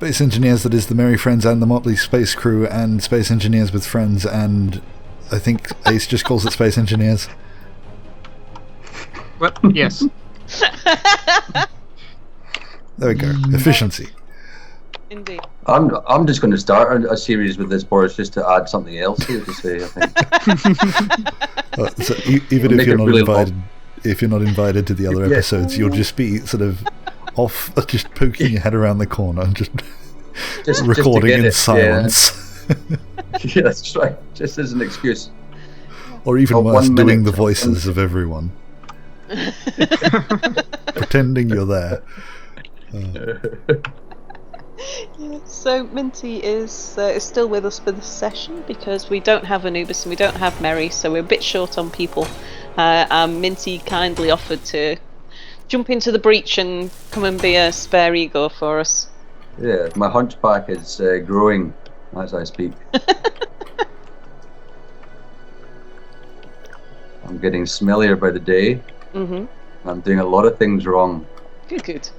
Space Engineers that is the Merry Friends and the Motley Space Crew and Space Engineers with Friends, and I think Ace just calls it Space Engineers. Well, yes. There we go. Efficiency. Indeed. I'm just going to start a series with this, Boris, just to add something else here to say, I think. So even if you're not invited to the other episodes, you'll just be sort of off, just poking your head around the corner and just recording in silence. Yeah, that's right. Just as an excuse. Or even worse, doing the voices of everyone. Pretending you're there. So Minty is still with us for this session because we don't have Anubis and we don't have Mary, so we're a bit short on people. Minty kindly offered to jump into the breach and come and be a spare ego for us. Yeah, my hunchback is growing as I speak. I'm getting smellier by the day. Mm-hmm. I'm doing a lot of things wrong. Good.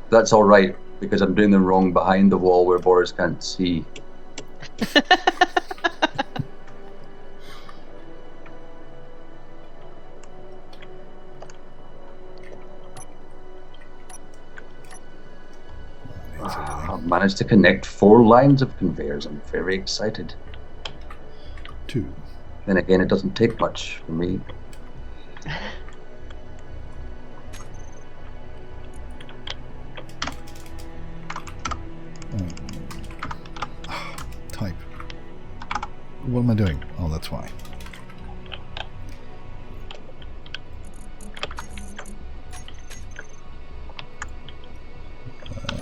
That's all right, because I'm doing them wrong behind the wall where Boris can't see. I've managed to connect 4 lines of conveyors. I'm very excited. 2. Then again, it doesn't take much for me. Type. What am I doing? Oh, that's why.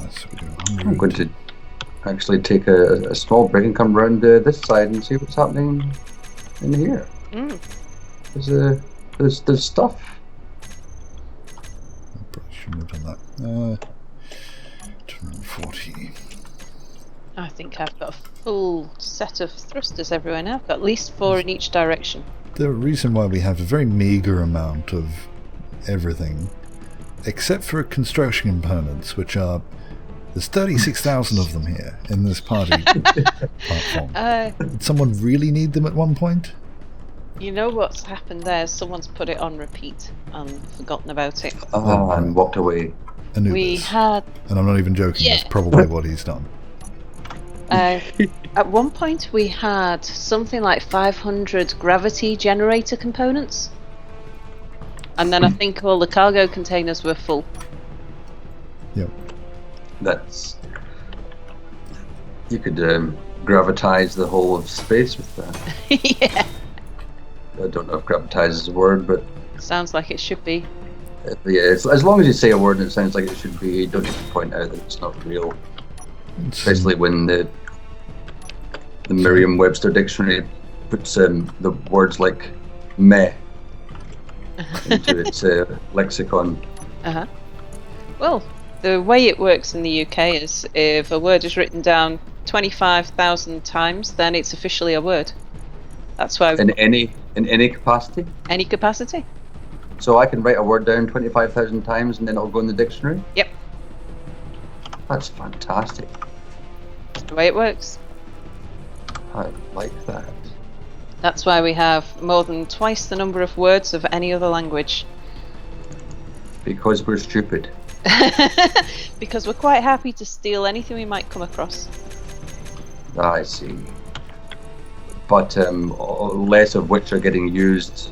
So we do 100. I'm going to actually take a small break and come round this side and see what's happening in here. There's stuff. I shouldn't have done that. 240. I think I've got a full set of thrusters everywhere now. I've got at least 4 in each direction. The reason why we have a very meagre amount of everything, except for construction components, which are... There's 36,000 of them here in this party platform. Did someone really need them at one point? You know what's happened there? Someone's put it on repeat and forgotten about it. And walked away. Anubis. We had... And I'm not even joking, that's probably what he's done. At one point we had something like 500 gravity generator components. And then I think all the cargo containers were full. Yep. That's... You could gravitize the whole of space with that. Yeah. I don't know if gravitize is a word, but... Sounds like it should be. Yeah, as long as you say a word and it sounds like it should be, you don't need to point out that it's not real. Especially when the Merriam-Webster dictionary puts the words like meh into its lexicon. Uh-huh. Well, the way it works in the UK is if a word is written down 25,000 times, then it's officially a word. That's why... In any capacity? Any capacity. So I can write a word down 25,000 times and then it'll go in the dictionary? Yep. That's fantastic. That's the way it works. I like that. That's why we have more than twice the number of words of any other language. Because we're stupid. Because we're quite happy to steal anything we might come across. I see. But less of which are getting used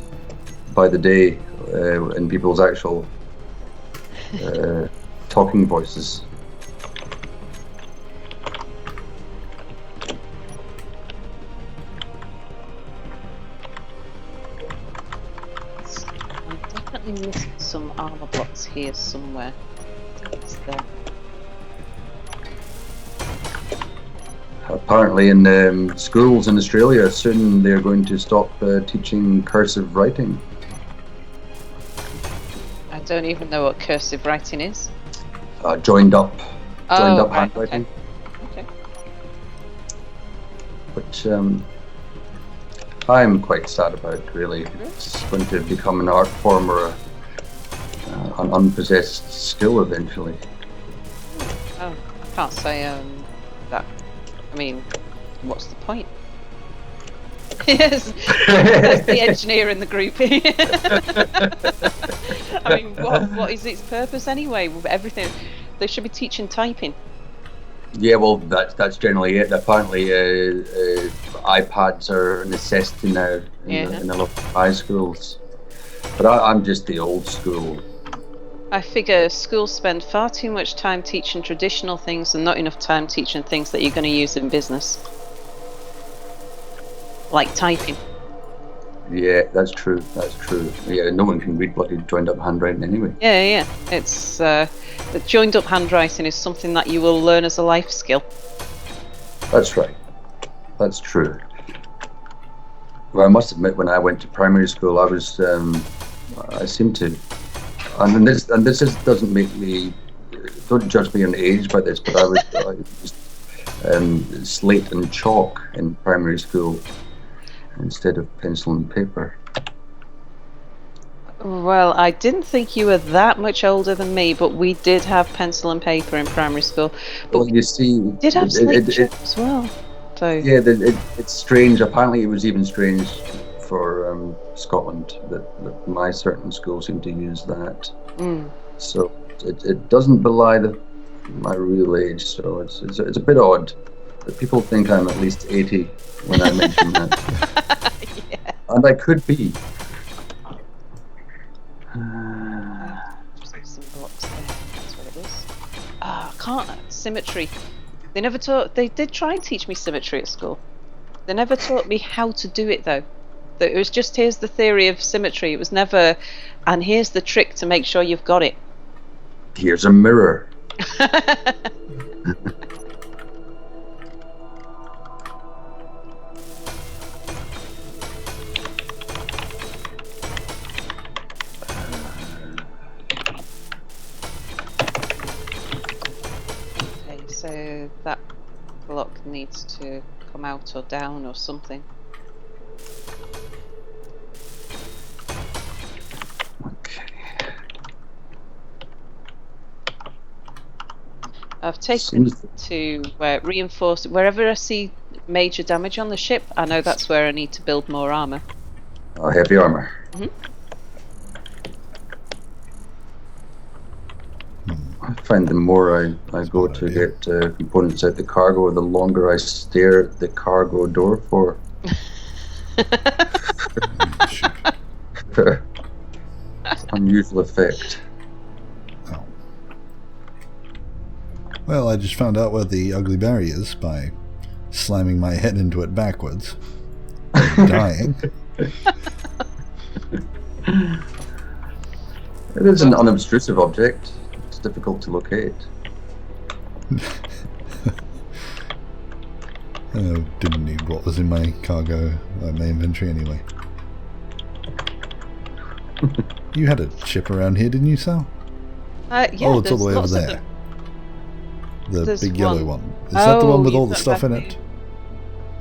by the day in people's actual talking voices. I'm definitely missing some armor blocks here somewhere. It's there. Apparently in schools in Australia soon they're going to stop teaching cursive writing. I don't even know what cursive writing is. Joined up Right, handwriting. Okay. Which I'm quite sad about, really. It's going to become an art form or an unpossessed skill eventually. Oh, I can't say that. I mean, what's the point? Yes, that's the engineer in the group. I mean, what is its purpose anyway? Everything they should be teaching typing. Yeah, well, that's generally it. Apparently, iPads are a necessity now in a lot of high schools. But I'm just the old school. I figure schools spend far too much time teaching traditional things and not enough time teaching things that you're going to use in business. Like typing. Yeah, that's true. That's true. Yeah, no one can read bloody joined up handwriting anyway. Yeah. It's the joined up handwriting is something that you will learn as a life skill. That's right. That's true. Well, I must admit, when I went to primary school, I was, I seemed to, and this doesn't make me, don't judge me on age by this, but I was slate and chalk in primary school instead of pencil and paper. Well, I didn't think you were that much older than me, but we did have pencil and paper in primary school. But Well, you see, we did have slate chalk as well. So yeah, it's strange. Apparently, it was even strange for Scotland that my certain school seemed to use that. So it doesn't belie my real age. So it's a bit odd that people think I'm at least 80 when I mention that. yeah. And I could be. Just some blocks there. That's what it is. I can't. Symmetry. They did try and teach me symmetry at school. They never taught me how to do it though. It was just, here's the theory of symmetry. It was never, and here's the trick to make sure you've got it. Here's a mirror. Okay, so that block needs to come out or down or something. Okay. I've taken it to reinforce wherever I see major damage on the ship. I know that's where I need to build more armor. Oh, heavy armor. I find the more I go to get components out the cargo, the longer I stare at the cargo door for. Unusual effect. Oh. Well, I just found out where the ugly berry is by slamming my head into it backwards. Dying. It is an unobtrusive object. It's difficult to locate. Didn't need what was in my cargo, my inventory anyway. You had a ship around here, didn't you, Sal? Yeah, oh, it's all the way over there. The big yellow one. Is that the one with all the stuff in it?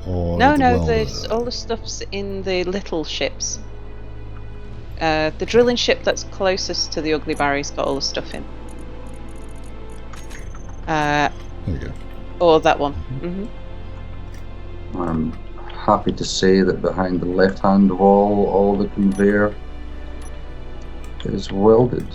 Or no, there's all the stuff's in the little ships. The drilling ship that's closest to the Ugly Barry's got all the stuff in. There we go. Or that one. I'm happy to say that behind the left-hand wall, all the conveyor is welded.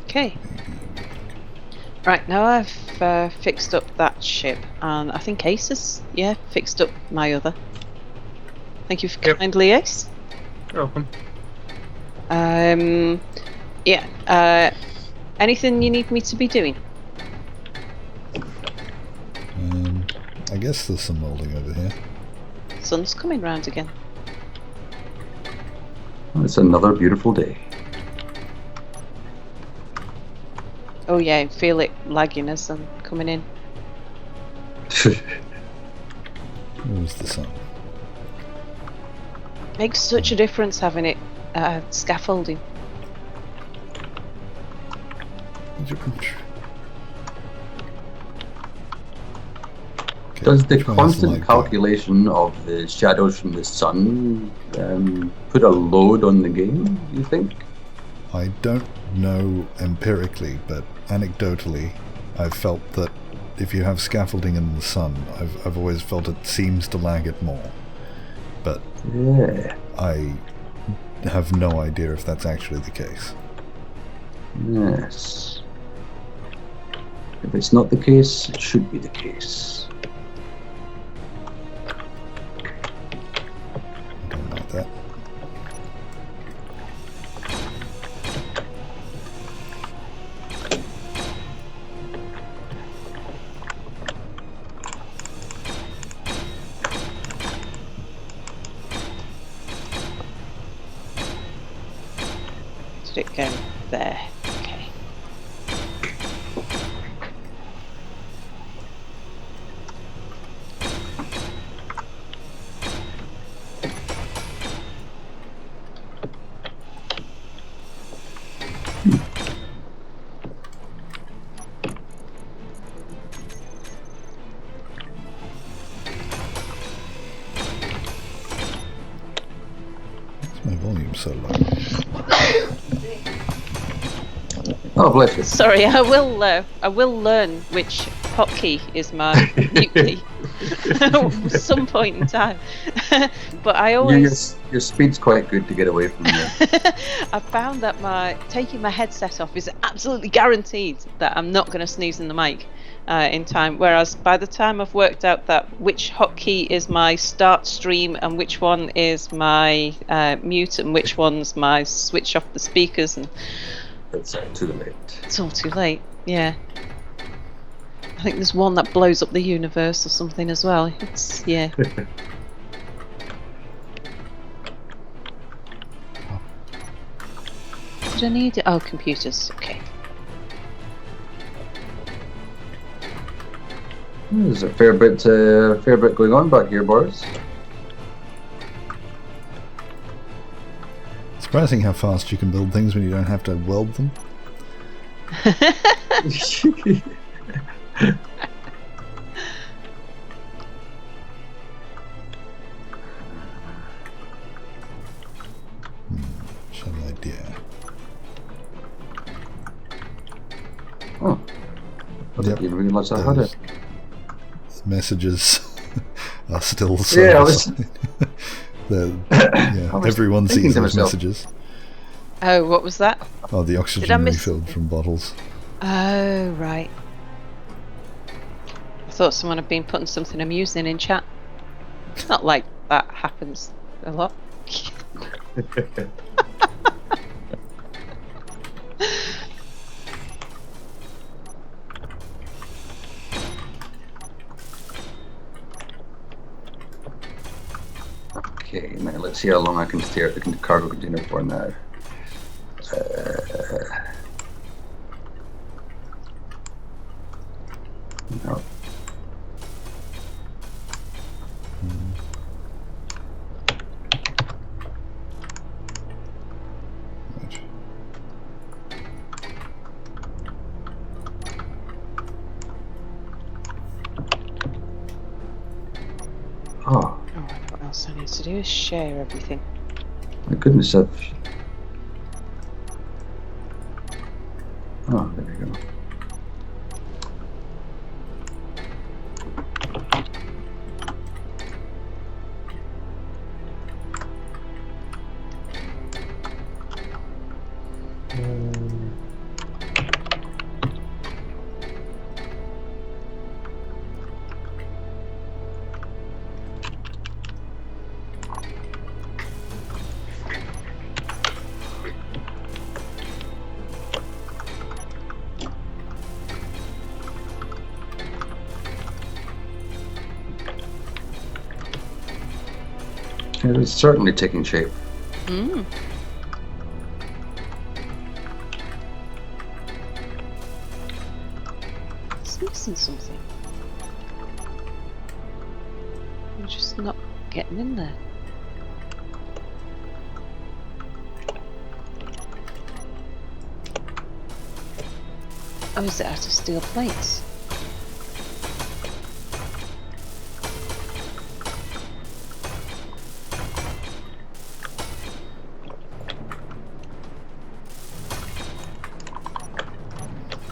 Okay. Right, now I've fixed up that ship, and I think Ace has, fixed up my other. Thank you for kindly, Ace. You're welcome. Anything you need me to be doing? I guess there's some molding over here. Sun's coming round again. It's another beautiful day. Oh yeah, feel it lagging as I'm coming in. Where's the sun? Makes such a difference having it scaffolding. Okay, Does the which way is constant light going? calculation of the shadows from the sun put a load on the game, you think? I don't know empirically, but anecdotally, I've felt that if you have scaffolding in the sun, I've always felt it seems to lag it more. But Yeah. I have no idea if that's actually the case. Yes. If it's not the case, it should be the case. I don't like that. Did it go there? Okay. Why's my volume so low? Oh, bless you. Sorry, I will learn which hotkey is my mute key at some point in time. But I always Your speed's quite good to get away from there. I found that taking my headset off is absolutely guaranteed that I'm not going to sneeze in the mic in time. Whereas by the time I've worked out that which hotkey is my start stream and which one is my mute and which one's my switch off the speakers, and It's too late. it's all too late. Yeah. I think there's one that blows up the universe or something as well. It's yeah. Did I need it? Oh, computers. Okay. There's a fair bit going on back here, Boris. Surprising how fast you can build things when you don't have to weld them. Some idea. Oh. I didn't even realise I had Those it. messages are still so. Yeah, I was- yeah, I was everyone thinking sees to those myself. messages. Oh, what was that? Oh, the Did I oxygen miss refilled from bottles. Oh, right. I thought someone had been putting something amusing in chat. It's not like that happens a lot. Okay, now let's see how long I can stare at the cargo container for now. No. Right. Oh, Alright, what else I need to do is share everything. my goodness, I've... Oh, there we go. It is certainly taking shape. Mm. It's missing something. I'm just not getting in there. Oh, is it out of steel plates?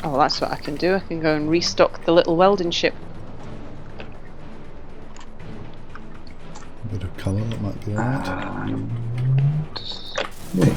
Oh, that's what I can do. I can go and restock the little welding ship. A bit of colour that might be alright. Yeah.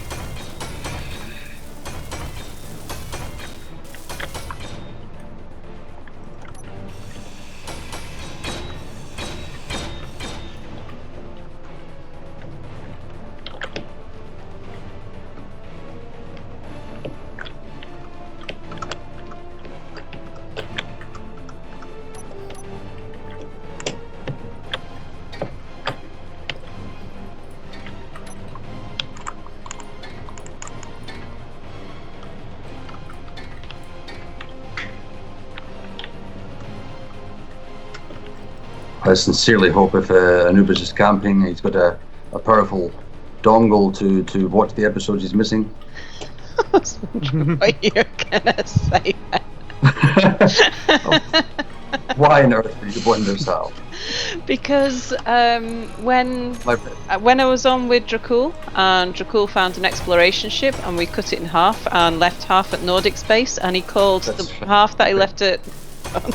I sincerely hope if Anubis is camping, he's got a powerful dongle to watch the episodes he's missing. I was wondering what you're gonna say. Why on earth would you wonder, Sal? Because when I was on with Dracul, and Dracul found an exploration ship, and we cut it in half and left half at Nordic Space, and he called half that he left at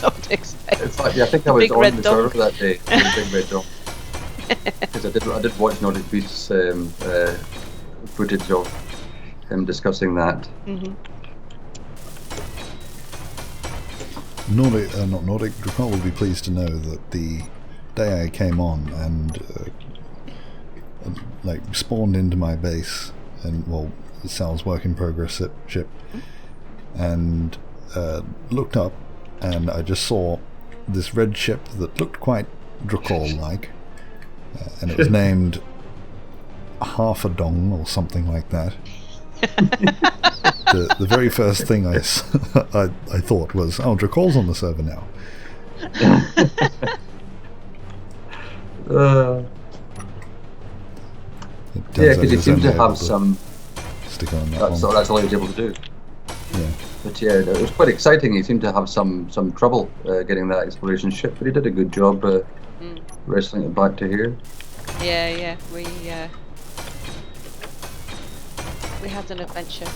Nordic Space. It's like, yeah, I think I was Big on Red the Dog. server that day. The Big Red Dog. Because I did watch Nordic Beast's footage of him discussing that. Mm-hmm. Not Nordic, Dracul will be pleased to know that the day I came on and like spawned into my base, and well, Sal's work in progress ship, and looked up, and I just saw this red ship that looked quite Dracul-like, and it was named Half a Dong or something like that. The very first thing I thought was, oh, Dracul's on the server now. Yeah, because he seemed to have some. Stick on that That's one. all he was able to do. Yeah. But yeah, it was quite exciting. He seemed to have some trouble getting that exploration ship, but he did a good job wrestling it back to here. Yeah, we had an adventure.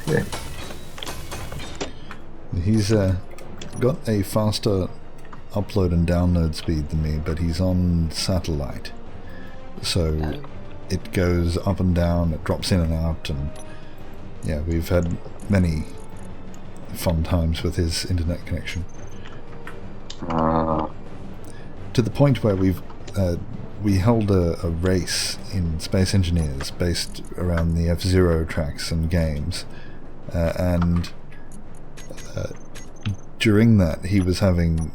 Yeah. He's got a faster upload and download speed than me, but he's on satellite, so it goes up and down, it drops in and out, and yeah, we've had many fun times with his internet connection. To the point where we held a race in Space Engineers based around the F-Zero tracks and games, and during that he was having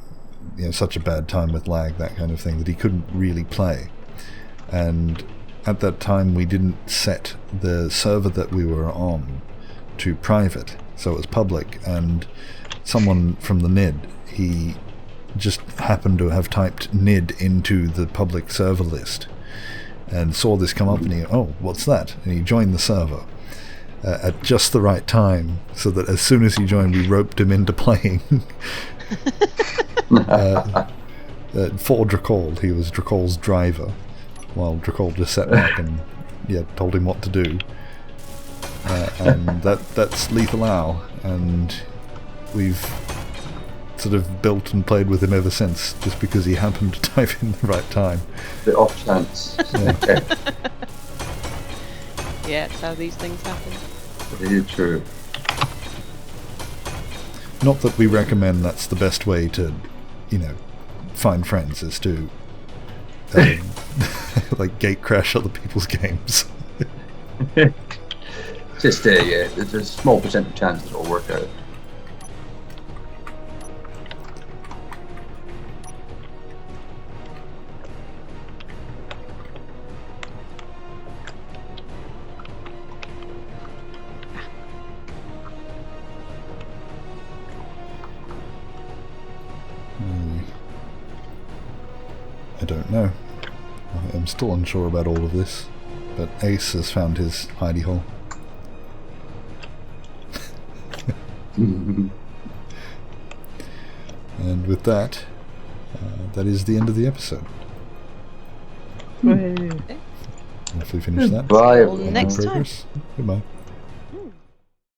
such a bad time with lag, that kind of thing, that he couldn't really play. And at that time we didn't set the server that we were on to private, so it was public, and someone from the NID, he just happened to have typed NID into the public server list and saw this come up, and he, oh, what's that? And he joined the server at just the right time, so that as soon as he joined we roped him into playing. For Dracul. He was Dracul's driver, while Dracul just sat back and told him what to do. And that's Lethal Owl, and we've sort of built and played with him ever since, just because he happened to type in the right time. The off chance. Yeah. Yeah, it's how these things happen. Very true. Not that we recommend that's the best way to, find friends, is to like gate crash other people's games. Just there's a small percentage chance that it'll work out. don't know. I am still unsure about all of this, but Ace has found his hidey hole. And with that, that is the end of the episode. Hooray. Hopefully finish that. Bye. Next time. Goodbye.